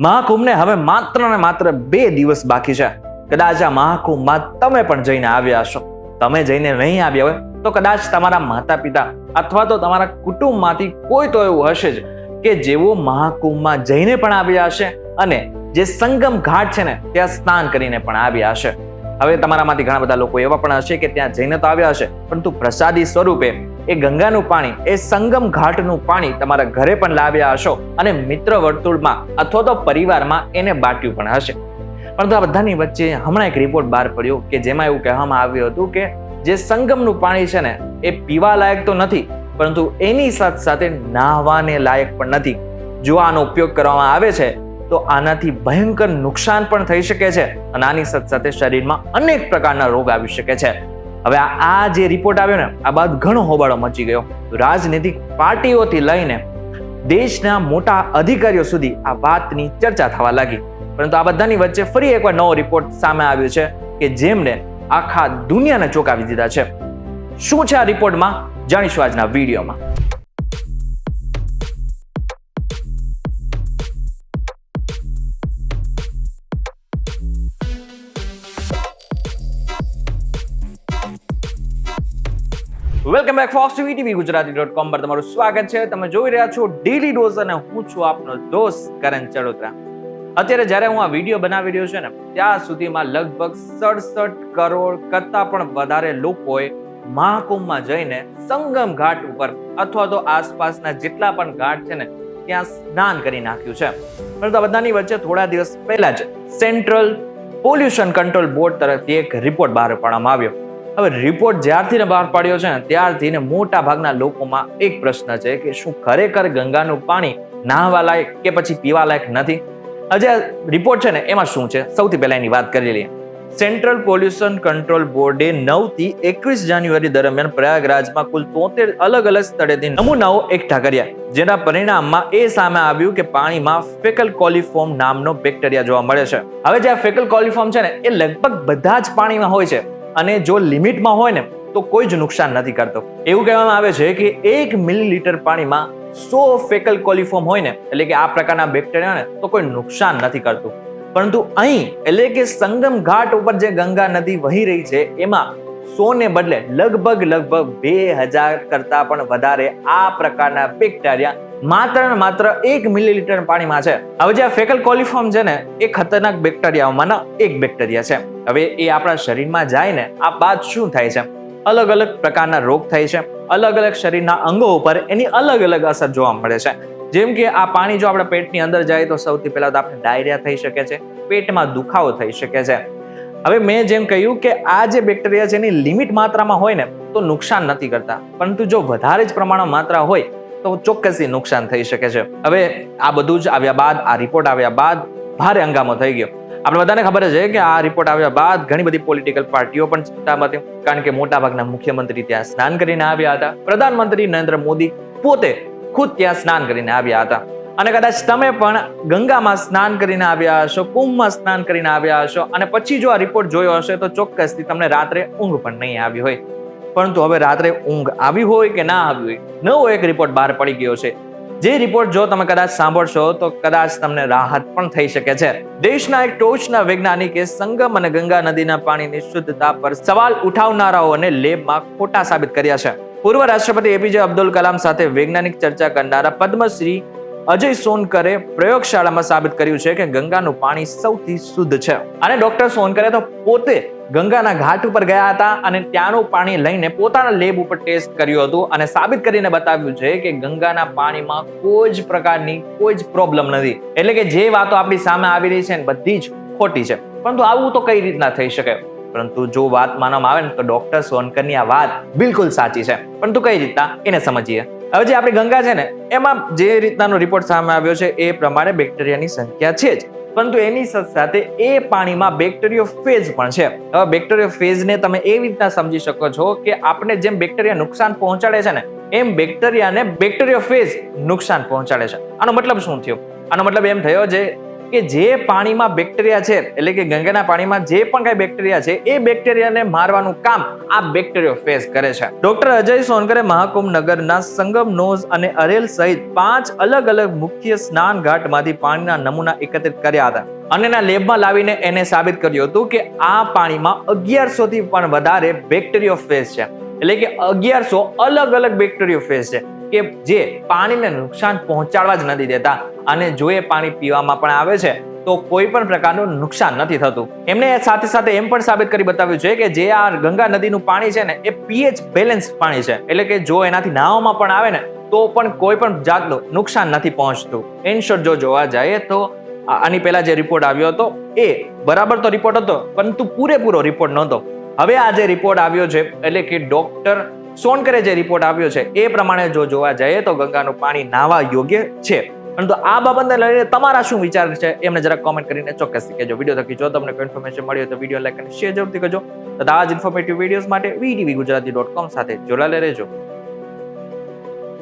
મહાકુંભને હવે માત્ર ને માત્ર 2 દિવસ બાકી છે. કદાચ આ મહાકુંભમાં તમે પણ જઈને આવ્યા હશો. તમે જઈને નહીં આવ્યા હોય તો કદાચ તમારા માતા પિતા અથવા તો તમારા કુટુંબમાંથી કોઈ તો એવું હશે જ કે જેઓ મહાકુંભમાં જઈને પણ આવ્યા હશે અને જે સંગમ ઘાટ છે ને ત્યાં સ્નાન કરીને પણ આવ્યા હશે. હવે તમારામાંથી ઘણા બધા લોકો એવા પણ હશે કે ત્યાં જઈને તો આવ્યા હશે, પરંતુ પ્રસાદી સ્વરૂપે એ ગંગાનું પાણી, એ સંગમ ઘાટનું પાણી તમારા ઘરે પણ લાવ્યા હશો અને મિત્ર વર્તુળમાં અથવા તો પરિવારમાં એને બાટ્યું પણ હશે. પરંતુ આ બધાની વચ્ચે હમણાં એક રિપોર્ટ બહાર પડ્યો કે જેમાં એવું કહેવામાં આવ્યું હતું કે જે સંગમનું પાણી છે ને એ પીવા લાયક તો નથી, પરંતુ એની સાથે સાથે નાહવાને લાયક પણ નથી. જો આનો ઉપયોગ કરવામાં આવે છે તો આનાથી ભયંકર નુકસાન પણ થઈ શકે છે અને આની સાથે સાથે શરીરમાં અનેક પ્રકારના રોગ આવી શકે છે. હવે આ જે રિપોર્ટ આવ્યો ને આ બાદ ઘણો હોબાળો મચી ગયો. રાજનીતિક પાર્ટીઓથી લઈને દેશના મોટા અધિકારીઓ સુધી આ વાતની ચર્ચા થવા લાગી. પરંતુ આ બધાની વચ્ચે ફરી એકવાર નવો રિપોર્ટ સામે આવ્યો છે કે જેમને આખા દુનિયાને ચોંકાવી દીધા છે. શું છે આ રિપોર્ટમાં જાણીશું આજના વિડીયોમાં. વેલકમ બેક ફોસ્ટીવી ગુજરાતી.com પર તમારું સ્વાગત છે. તમે જોઈ રહ્યા છો ડેલી ડોઝ અને હું છું આપનો દોસ્ત કરણ ચડોતરા. અત્યારે જ્યારે હું આ વિડીયો બનાવી રહ્યો છું ને ત્યાં સુધીમાં લગભગ 67 કરોડ કરતા પણ વધારે લોકોએ મહાકુંભમાં જઈને સંગમ ઘાટ ઉપર અથવા તો આસપાસના જેટલા પણ ઘાટ છે ને ત્યાં સ્નાન કરી નાખ્યું છે. પરંતુ આ બધાની વચ્ચે થોડા દિવસ પહેલા જ સેન્ટ્રલ પોલ્યુશન કંટ્રોલ બોર્ડ તરફથી એક રિપોર્ટ બહાર પાડવામાં આવ્યો. હવે રિપોર્ટ જ્યારથી બહાર પાડ્યો છે ને ત્યારથી મોટા ભાગના લોકોમાં એક પ્રશ્ન છે કે શું ખરેખર ગંગાનું પાણી નાહવા લાયક કે પછી પીવા લાયક નથી? આજે રિપોર્ટ છે ને એમાં શું છે સૌથી પહેલા એની વાત કરી લઈએ. સેન્ટ્રલ પોલ્યુશન કંટ્રોલ બોર્ડે 9 થી 21 જાન્યુઆરી દરમિયાન પ્રયાગરાજમાં કુલ 73 અલગ અલગ સ્થળેથી નમૂનાઓ એકઠા કર્યા, જેના પરિણામમાં એ સામે આવ્યું કે પાણીમાં ફેકલ કોલિફોર્મ નામનો બેક્ટેરિયા જોવા મળે છે. હવે જે આ ફેકલ કોલિફોર્મ છે ને એ લગભગ બધા જ પાણીમાં હોય છે અને જો લિમિટમાં હોય ને તો કોઈ જ નુકસાન નથી કરતો. એવું કહેવામાં આવે છે કે 1 મિલીલીટર પાણીમાં 100 ફેકલ કોલિફોર્મ હોય ને એટલે કે આ પ્રકારના બેક્ટેરિયા ને તો કોઈ નુકસાન નથી કરતું. પરંતુ અહીં એટલે કે સંગમ ઘાટ ઉપર જે ગંગા નદી વહી રહી છે એમાં 100 ને બદલે લગભગ 2000 કરતા પણ વધારે આ પ્રકારના બેક્ટેરિયા માત્ર 1 મિલીલીટર પાણીમાં છે. હવે જે ફેકલ કોલિફોર્મ છે ને એ ખતરનાક બેક્ટેરિયાઓમાંના એક બેક્ટેરિયા છે. હવે એ આપણા શરીરમાં જાય ને આ બાદ શું થાય છે? અલગ અલગ પ્રકારના રોગ થાય છે. અલગ અલગ શરીરના અંગો ઉપર એની અલગ અલગ અસર જોવા મળે છે. જેમ કે આ પાણી જો આપણા પેટની અંદર જાય તો સૌથી પહેલા તો આપણે ડાયરિયા થઈ શકે છે, પેટમાં દુખાવો થઈ શકે છે. હવે મેં જેમ કહ્યું કે આ જે બેક્ટેરિયા છે એની લિમિટ માત્રામાં હોય ને તો નુકસાન નથી કરતા, પરંતુ જો વધારે જ પ્રમાણમાં માત્રા હોય તો ચોક્કસથી નુકસાન થઈ શકે છે. હવે આ બધું જ આવ્યા બાદ, આ રિપોર્ટ આવ્યા બાદ ભારે હંગામો થઈ ગયો. આપણે બધાને ખબર છે કે આ રિપોર્ટ આવ્યા બાદ ઘણી બધી પોલિટિકલ પાર્ટીઓ પણ ચિંતામાં હતી, કારણ કે મોટાભાગના મુખ્યમંત્રી ત્યાં સ્નાન કરીને આવ્યા હતા. પ્રધાનમંત્રી નરેન્દ્ર મોદી પોતે ખુદ ત્યાં સ્નાન કરીને આવ્યા હતા. અને કદાચ તમે પણ ગંગામાં સ્નાન કરીને આવ્યા હશો, કુંભમાં સ્નાન કરીને આવ્યા હશો અને પછી જો આ રિપોર્ટ જોયો હશે તો ચોક્કસથી તમને રાત્રે ઊંઘ પણ નહીં આવી હોય. પરંતુ હવે રાત્રે ઊંઘ આવી હોય કે ના આવી હોય, નવો એક રિપોર્ટ બહાર પડી ગયો છે. જે રિપોર્ટ જો તમે કદાચ સાંભળશો તો કદાચ તમને રાહત પણ થઈ શકે છે. દેશના એક ટોચના વૈજ્ઞાનિકે સંગમ અને ગંગા નદીના પાણીની શુદ્ધતા પર સવાલ ઉઠાવનારાઓને લેબમાં ખોટા સાબિત કર્યા છે. પૂર્વ રાષ્ટ્રપતિ એપીજે અબ્દુલ કલામ સાથે વૈજ્ઞાનિક ચર્ચા કરનારા પદ્મશ્રી અજય સોનકરે પ્રયોગશાળામાં સાબિત કર્યું છે કે ગંગાનું પાણી સૌથી શુદ્ધ છે. અને ડોક્ટર સોનકરે તો પોતે ગંગાના ઘાટ ઉપર ગયા હતા અને ત્યાંનું પાણી લઈને પોતાના લેબ ઉપર ટેસ્ટ કર્યું હતું અને સાબિત કરીને બતાવ્યું છે કે ગંગાના પાણીમાં કોઈ જ પ્રકારની કોઈ જ પ્રોબ્લેમ નથી. એટલે કે જે વાતો આપણી સામે આવી રહી છે ને બધી જ ખોટી છે. પરંતુ આવું તો કઈ રીતના થઈ શકે? પરંતુ જો વાત માનવામાં આવે ને તો ડોક્ટર સોનકરની આ વાત બિલકુલ સાચી છે. પરંતુ કઈ રીતના એને સમજીએ. હવે જે આપણી ગંગા છે ને એમાં જે રીતનાનો રિપોર્ટ સામે આવ્યો છે એ પ્રમાણે બેક્ટેરિયાની સંખ્યા છે જ, પરંતુ એની સાથે એ પાણીમાં બેક્ટેરિયોફેજ પણ છે. હવે બેક્ટેરિયોફેજને તમે એવી રીતના સમજી શકો છો કે આપણે જેમ બેક્ટેરિયા નુકસાન પહોંચાડે છે ને એમ બેક્ટેરિયાને બેક્ટેરિયોફેજ નુકસાન પહોંચાડે છે. આનો મતલબ શું થયો? આનો મતલબ એમ થયો જે કે જે પાણીમાં બેક્ટેરિયા છે, એટલે કે ગંગાના પાણીમાં જે પણ કઈ બેક્ટેરિયા છે એ બેક્ટેરિયાને મારવાનું કામ આ બેક્ટેરિયોફેજ કરે છે. ડોક્ટર અજય સોનકરે મહાકુંભ નગરના સંગમ, નોઝ અને અરેલ સહિત 5 અલગ અલગ મુખ્ય સ્નાન ઘાટમાંથી પાણીના નમૂના એકત્રિત કર્યા હતા અને એના લેબમાં લાવીને એને સાબિત કર્યું હતું કે આ પાણીમાં 1100 થી પણ વધારે બેક્ટેરિયોફેજ છે, એટલે કે 1100 અલગ અલગ બેક્ટેરિયોફેજ છે કે જે પાણીને નુકસાન પહોંચાડવા જ નથી દેતા અને જો એ પાણી પીવામાં પણ આવે છે તો કોઈ પણ પ્રકારનું નુકસાન નથી થતું. એમને સાથે સાથે એમ પણ સાબિત કરી બતાવ્યું છે કે જે આ ગંગા નદીનું પાણી છે ને એ પીએચ બેલેન્સ પાણી છે, એટલે કે જો એનાથી નાહવામાં પણ આવે ને તો પણ કોઈ પણ જાતનું નુકસાન નથી પહોંચતું. ઇન શોર્ટ જો જોવા જાય તો આની પહેલા જે રિપોર્ટ આવ્યો હતો એ બરાબર તો રિપોર્ટ હતો, પરંતુ પૂરેપૂરો રિપોર્ટ નહોતો. હવે આ જે રિપોર્ટ આવ્યો છે, એટલે કે ડોક્ટર સોનકરે જે રિપોર્ટ આવ્યો છે એ પ્રમાણે જો જોવા જઈએ તો ગંગાનું પાણી નાહવા યોગ્ય છે. પરંતુ આ બાબતને લઈને તમારા શું વિચાર છે એમને જરાક કોમેન્ટ કરીને ચોક્કસથી કહેજો. વિડીયો થકી જો તમને કોઈ ઇન્ફોર્મેશન મળી હોય તો વિડીયો લાઈક અને શેર જરૂરથી કરજો. તથા આ જ ઇન્ફોર્મેટિવ વિડીયોઝ માટે VTVGujarati.com સાથે જોડાયેલા રહેજો.